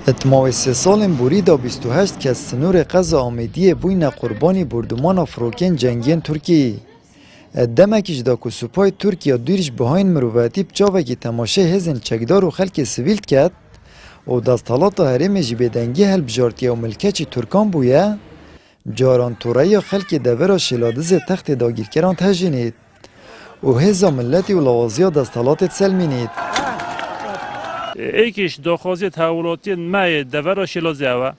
اتماع 3 سال بوری دا 28 کس سنور قضا آمیدی بوین قربانی بردمان فروکین جنگین ترکی. دمکش دا که سپای ترکیه دیرش بهاین مروواتی بچاوه که تماشه هزین چکدار و خلک سویل کد و دستالات هرم جبیدنگی هل بجارتی و ملکچی ترکان بویه جاران توره خلک دور شلادز تخت داگیرکران تجینید و هزا ملتی و لوازیا دستالات سلمینید. ایکیش داخوازی تحولاتی مای دور شلازی اوه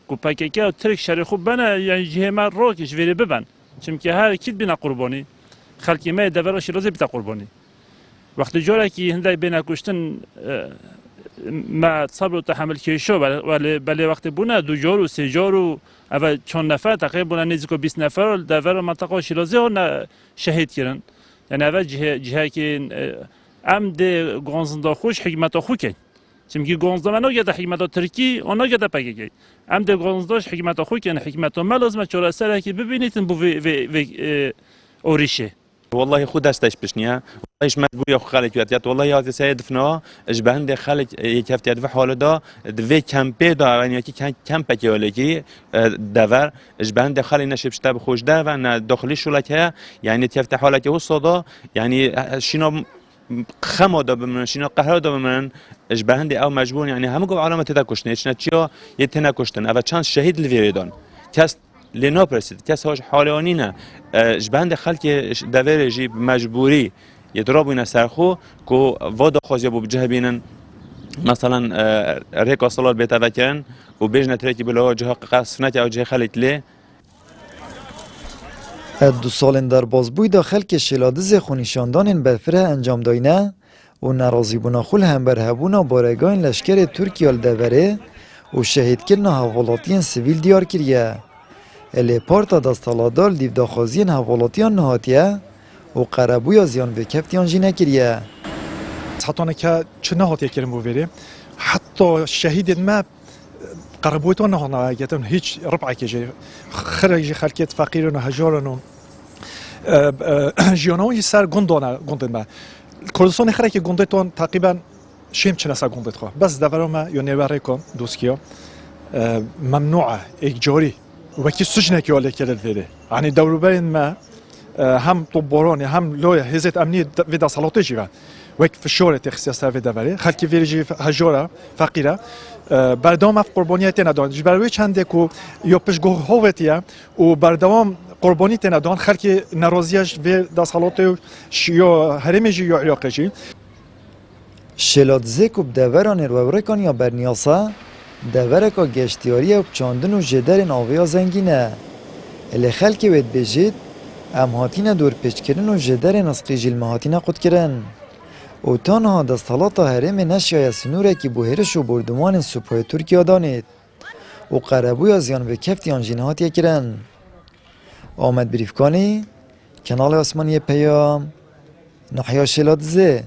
که پکیکه و ترک شری خوب بنا یعنی جه من راکش ویری ببن چمکه هر کید بینا قربانی خلکی مای دور شلازی بیتا قربانی وقتی جوره که هنده بینا کشتن ما صبر و تحمل کیشو ولی وقتی بونه 2 جار و 3 جار و اول چند نفر تقریبا نزدیک 20 نفر دور منطقه شلازی ها شهید کردن یعنی اول جهه که ام ده گانزنده خوش حکمت خو کن چون گانزنده منو گده حکمت ترکی اونا گده پگی ام ده گانزندهش حکمت خو کن حکمت ما لازم چرا سر که ببینید بو اوریشه والله خود دستش بشنیه والله مجبور یا خالد یادت والله یاد سید فنا اش بند خالد یکفت و حال دا دوی کمپ دا یعنی که کمپ که ولکی دور اش بند خالد نشب شتاب خوش دا و نه داخلی شولکه یعنی تفت حاله که وصدا یعنی شنو خما دا بمن شنو قهر دا بمن اش بند او مجبور یعنی همه گو علامت دا کشنه اش نتیا یتنا کشتن اول چند شهید لویریدان کس لینا پرسید کس هاش حالانی نه جبند خلک دور جی مجبوری یدرابون سرخو کو واد خواجه بو بجه بینن مثلا ریک اصلات بیت وکن و بیجنه ترکی بلا جه قصفنت او جه خلک لی 2 سال در بازبوی دا خلک شلادز خونیشاندان برفره انجام داینه و نرازی بونا خول هم برهبونا بارگاین لشکر ترکیه الدوره و شهید کرنا حوالاتین سویل دیار کریه. الی پارتا دستالادار دیو داخوازین حوالاتیان نهاتیه و قربوی زیان به کفتیان جی نکریه. حتی که چه نهاتیه کریم بویریم حتی شهید ما قربویتان نهانا اگتون هیچ ربعی که جی خرجی خلکیت فقیرن و هجارن و جیانوی سر گندن ما کردستان خره که گندتون تقریبا شیم چنسا گندت خواه بس دورا ما یا نوره کن دوستکیا ممنوعه اجاری وکی سجنه که آله کرد ویده یعنی دوروبرین ما هم طبورانی هم لوی هزت امنی ویدا صلاته جیوان وک فشار تخصیص سر ویده ولی خلکی ویرجی هجاره فقیره بردام اف قربانیت ندان جبروی چنده کو یا پشگاه هوتیه و بردام قربانیت ندان خلکی ناراضیش ویدا صلاته یا هرمجی یا عراقی شلاد زکوب دوران روورکان یا برنیاسا دورکا گشتیاری و چاندن و جدرین آویا زنگینه. الی خلکی وید بجید ام هاتین دور پیچ کرن و جدرین اسقی جلمه هاتین قد کرن. او تانها دستالاتا هرم نشیای سنوره که بوهرش و بردمان سپای ترکیه دانید. و قربوی زیان و کفتیان جنهاتیه کرن. آمد بریفکانی، کنال آسمانی پیام، نحیا شلاد زه.